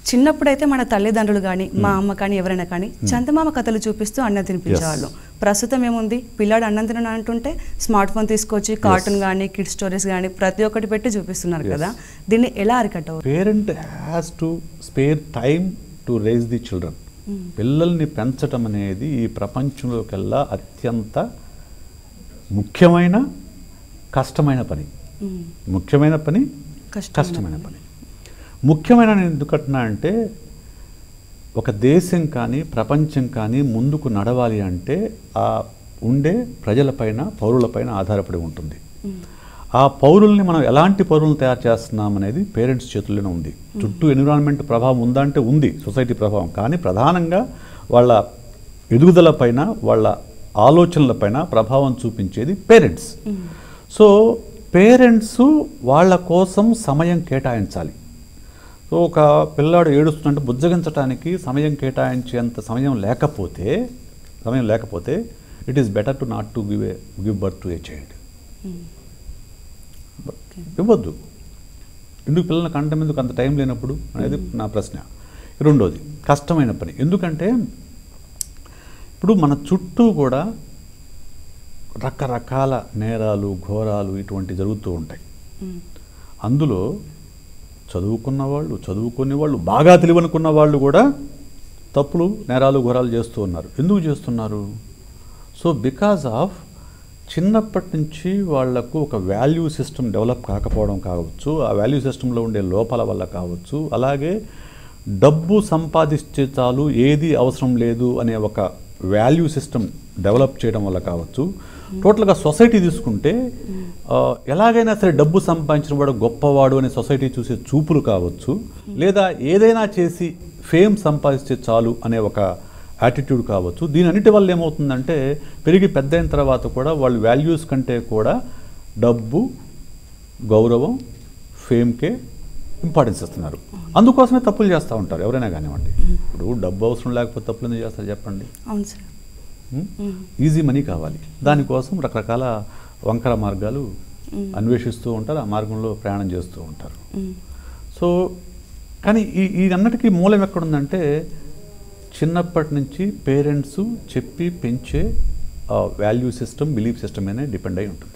చిన్నప్పుడైతే మన తల్లిదండ్రులు కానీ మా అమ్మ కానీ ఎవరైనా కానీ చందమామ కథలు చూపిస్తూ అన్నం తినిపించేవాళ్ళు. ప్రస్తుతం ఏముంది, పిల్లాడు అన్నం తినను అంటుంటే స్మార్ట్ ఫోన్ తీసుకొచ్చి కార్టూన్ కానీ కిడ్స్ స్టోరీస్ కానీ ప్రతి ఒక్కటి పెట్టి చూపిస్తున్నారు కదా, దీన్ని ఎలా అరికట్టవు? Parent has to spare time to raise the children. పిల్లల్ని పెంచడం అనేది ఈ ప్రపంచంలోకెల్లా అత్యంత ముఖ్యమైన కష్టమైన పని. ముఖ్యమైన పని, కష్టమైన పని. ముఖ్యమైన నేను ఎందుకంటున్నా అంటే, ఒక దేశం కానీ ప్రపంచం కానీ ముందుకు నడవాలి అంటే ఆ ఉండే ప్రజలపైన పౌరులపైన ఆధారపడి ఉంటుంది. ఆ పౌరుల్ని మనం ఎలాంటి పౌరులను తయారు చేస్తున్నాం అనేది పేరెంట్స్ చేతుల్లోనే ఉంది. చుట్టూ ఎన్విరాన్మెంట్ ప్రభావం ఉందా అంటే ఉంది, సొసైటీ ప్రభావం. కానీ ప్రధానంగా వాళ్ళ ఎదుగుదల పైన వాళ్ళ ఆలోచనలపైన ప్రభావం చూపించేది పేరెంట్స్. సో పేరెంట్స్ వాళ్ళ కోసం సమయం కేటాయించాలి. సో ఒక పిల్లాడు ఏడుస్తుంటే బుజ్జగించడానికి సమయం కేటాయించేంత సమయం లేకపోతే it is better to not to give birth to a child. ఇవ్వద్దు. ఎందుకు పిల్లల్ని కంటం, ఎందుకు అంత టైం లేనప్పుడు అనేది నా ప్రశ్న. రెండోది కష్టమైన పని. ఎందుకంటే ఇప్పుడు మన చుట్టూ కూడా రకరకాల నేరాలు, ఘోరాలు ఇటువంటి జరుగుతూ ఉంటాయి. అందులో చదువుకున్న వాళ్ళు, చదువుకునే వాళ్ళు, బాగా తెలివనుకున్న వాళ్ళు కూడా తప్పులు, నేరాలు, ఘోరాలు చేస్తూ ఉన్నారు. ఎందుకు చేస్తున్నారు? సో బికాజ్ ఆఫ్ చిన్నప్పటి నుంచి వాళ్లకు ఒక వాల్యూ సిస్టమ్ డెవలప్ కాకపోవడం కావచ్చు, ఆ వాల్యూ సిస్టంలో ఉండే లోపాల వల్ల కావచ్చు, అలాగే డబ్బు సంపాదించే చాలు, ఏది అవసరం లేదు అనే ఒక వాల్యూ సిస్టమ్ డెవలప్ చేయడం వల్ల కావచ్చు. టోటల్గా సొసైటీ తీసుకుంటే ఎలాగైనా సరే డబ్బు సంపాదించిన వాడు గొప్పవాడు అనే సొసైటీ చూసే చూపులు కావచ్చు, లేదా ఏదైనా చేసి ఫేమ్ సంపాదిస్తే చాలు అనే ఒక యాటిట్యూడ్ కావచ్చు. దీని అన్నిటి వల్ల ఏమవుతుందంటే పెరిగి పెద్ద అయిన తర్వాత కూడా వాళ్ళు వాల్యూస్ కంటే కూడా డబ్బు, గౌరవం, ఫేమ్కే ఇంపార్టెన్స్ ఇస్తున్నారు. అందుకోసమే తప్పులు చేస్తూ ఉంటారు ఎవరైనా కానివ్వండి. ఇప్పుడు డబ్బు అవసరం లేకపోతే తప్పులు ఎందుకు చేస్తారు చెప్పండి? అవును సార్. ఈజీ మనీ కావాలి, దానికోసం రకరకాల వంకర మార్గాలు అన్వేషిస్తూ ఉంటారు, ఆ మార్గంలో ప్రయాణం చేస్తూ ఉంటారు. సో కానీ ఈ అన్నిటికీ మూలం ఎక్కడుందంటే చిన్నప్పటి నుంచి పేరెంట్స్ చెప్పి పెంచే వాల్యూ సిస్టమ్, బిలీఫ్ సిస్టమ్ అనే డిపెండ్ అయి ఉంటుంది.